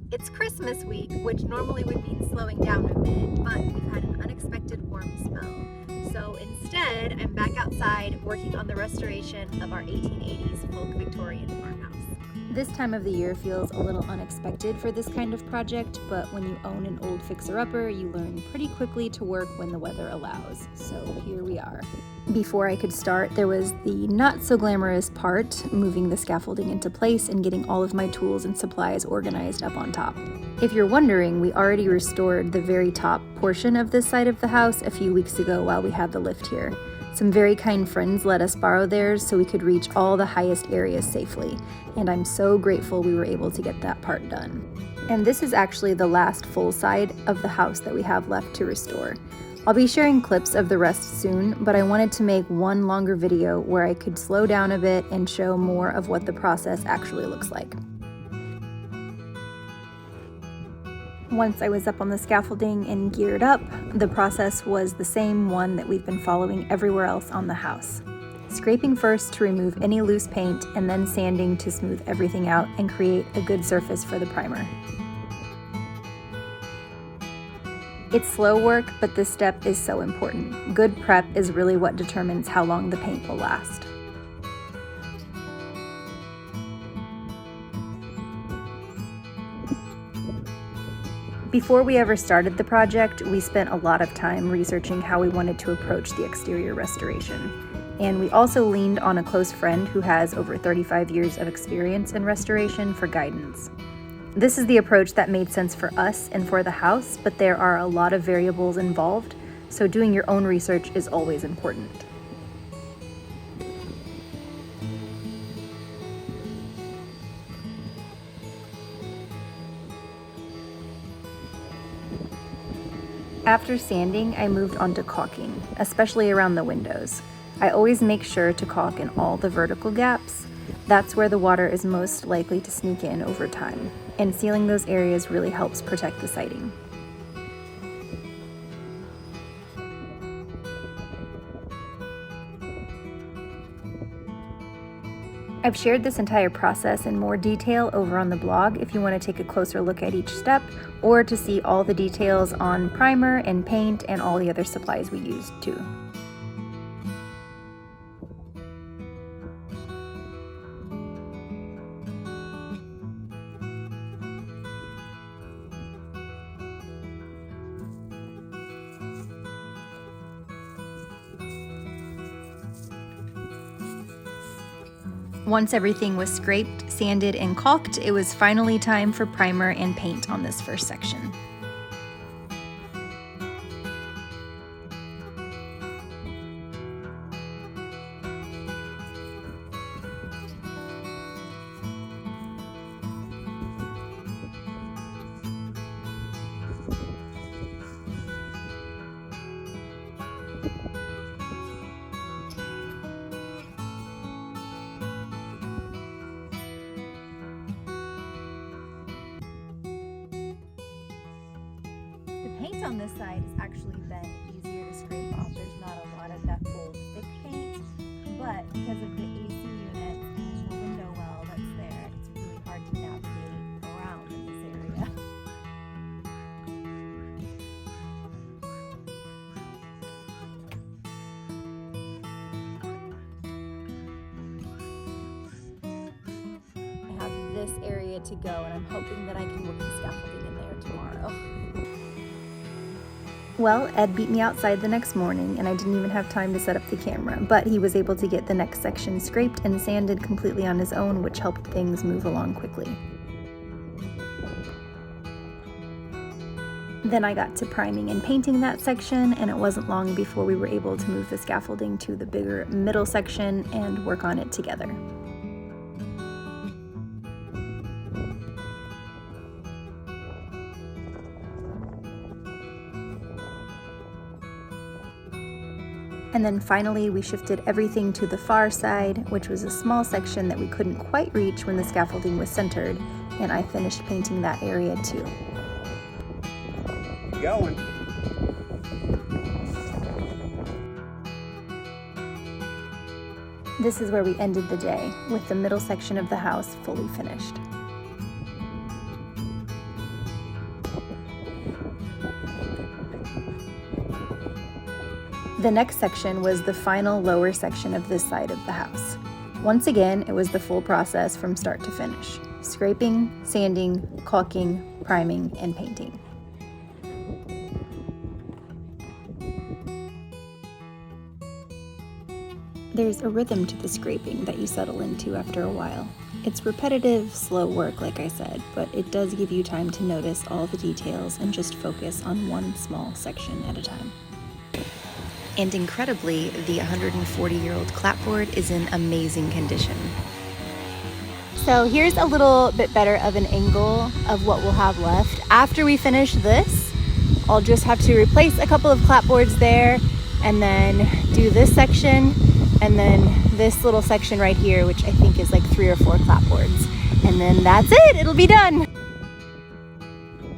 It's Christmas week, which normally would mean slowing down a bit, but we've had an unexpected warm spell. So instead, I'm back outside working on the restoration of our 1880s Folk Victorian farmhouse. This time of the year feels a little unexpected for this kind of project, but when you own an old fixer-upper, you learn pretty quickly to work when the weather allows. So here we are. Before I could start, there was the not so glamorous part, moving the scaffolding into place and getting all of my tools and supplies organized up on top. If you're wondering, we already restored the very top portion of this side of the house a few weeks ago while we had the lift here. Some very kind friends let us borrow theirs so we could reach all the highest areas safely, and I'm so grateful we were able to get that part done. And this is actually the last full side of the house that we have left to restore. I'll be sharing clips of the rest soon, but I wanted to make one longer video where I could slow down a bit and show more of what the process actually looks like. Once I was up on the scaffolding and geared up, the process was the same one that we've been following everywhere else on the house. Scraping first to remove any loose paint and then sanding to smooth everything out and create a good surface for the primer. It's slow work, but this step is so important. Good prep is really what determines how long the paint will last. Before we ever started the project, we spent a lot of time researching how we wanted to approach the exterior restoration. And we also leaned on a close friend who has over 35 years of experience in restoration for guidance. This is the approach that made sense for us and for the house, but there are a lot of variables involved, so doing your own research is always important. After sanding, I moved on to caulking, especially around the windows. I always make sure to caulk in all the vertical gaps. That's where the water is most likely to sneak in over time, and sealing those areas really helps protect the siding. I've shared this entire process in more detail over on the blog if you want to take a closer look at each step, or to see all the details on primer and paint and all the other supplies we used too. Once everything was scraped, sanded, and caulked, it was finally time for primer and paint on this first section. Paint on this side has actually been easier to scrape off. There's not a lot of that full thick paint, but because of the AC unit and the window well that's there, it's really hard to navigate around in this area. I have this area to go, and I'm hoping that I can work the scaffolding in there tomorrow. Well, Ed beat me outside the next morning, and I didn't even have time to set up the camera, but he was able to get the next section scraped and sanded completely on his own, which helped things move along quickly. Then I got to priming and painting that section, and it wasn't long before we were able to move the scaffolding to the bigger middle section and work on it together. And then finally, we shifted everything to the far side, which was a small section that we couldn't quite reach when the scaffolding was centered, and I finished painting that area too. Going. This is where we ended the day, with the middle section of the house fully finished. The next section was the final lower section of this side of the house. Once again, it was the full process from start to finish: scraping, sanding, caulking, priming, and painting. There's a rhythm to the scraping that you settle into after a while. It's repetitive, slow work, like I said, but it does give you time to notice all the details and just focus on one small section at a time. And incredibly, the 140-year-old clapboard is in amazing condition. So here's a little bit better of an angle of what we'll have left. After we finish this, I'll just have to replace a couple of clapboards there and then do this section and then this little section right here, which I think is like 3 or 4 clapboards. And then that's it, it'll be done.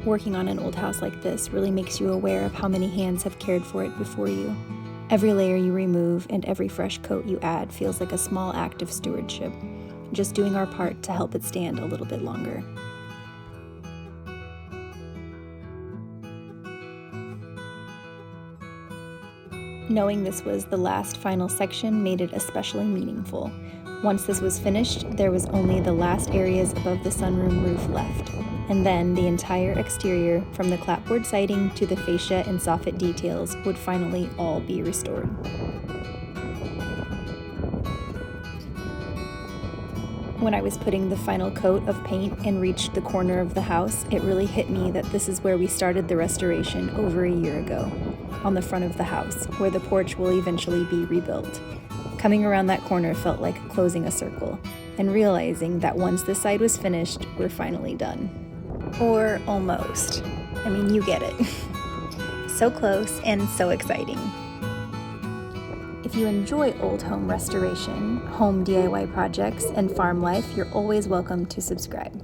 Working on an old house like this really makes you aware of how many hands have cared for it before you. Every layer you remove and every fresh coat you add feels like a small act of stewardship, just doing our part to help it stand a little bit longer. Knowing this was the last final section made it especially meaningful. Once this was finished, there was only the last areas above the sunroom roof left, and then the entire exterior, from the clapboard siding to the fascia and soffit details, would finally all be restored. When I was putting the final coat of paint and reached the corner of the house, it really hit me that this is where we started the restoration over a year ago, on the front of the house, where the porch will eventually be rebuilt. Coming around that corner felt like closing a circle, and realizing that once this side was finished, we're finally done. Or almost. I mean, you get it. So close and so exciting. If you enjoy old home restoration, home DIY projects, and farm life, you're always welcome to subscribe.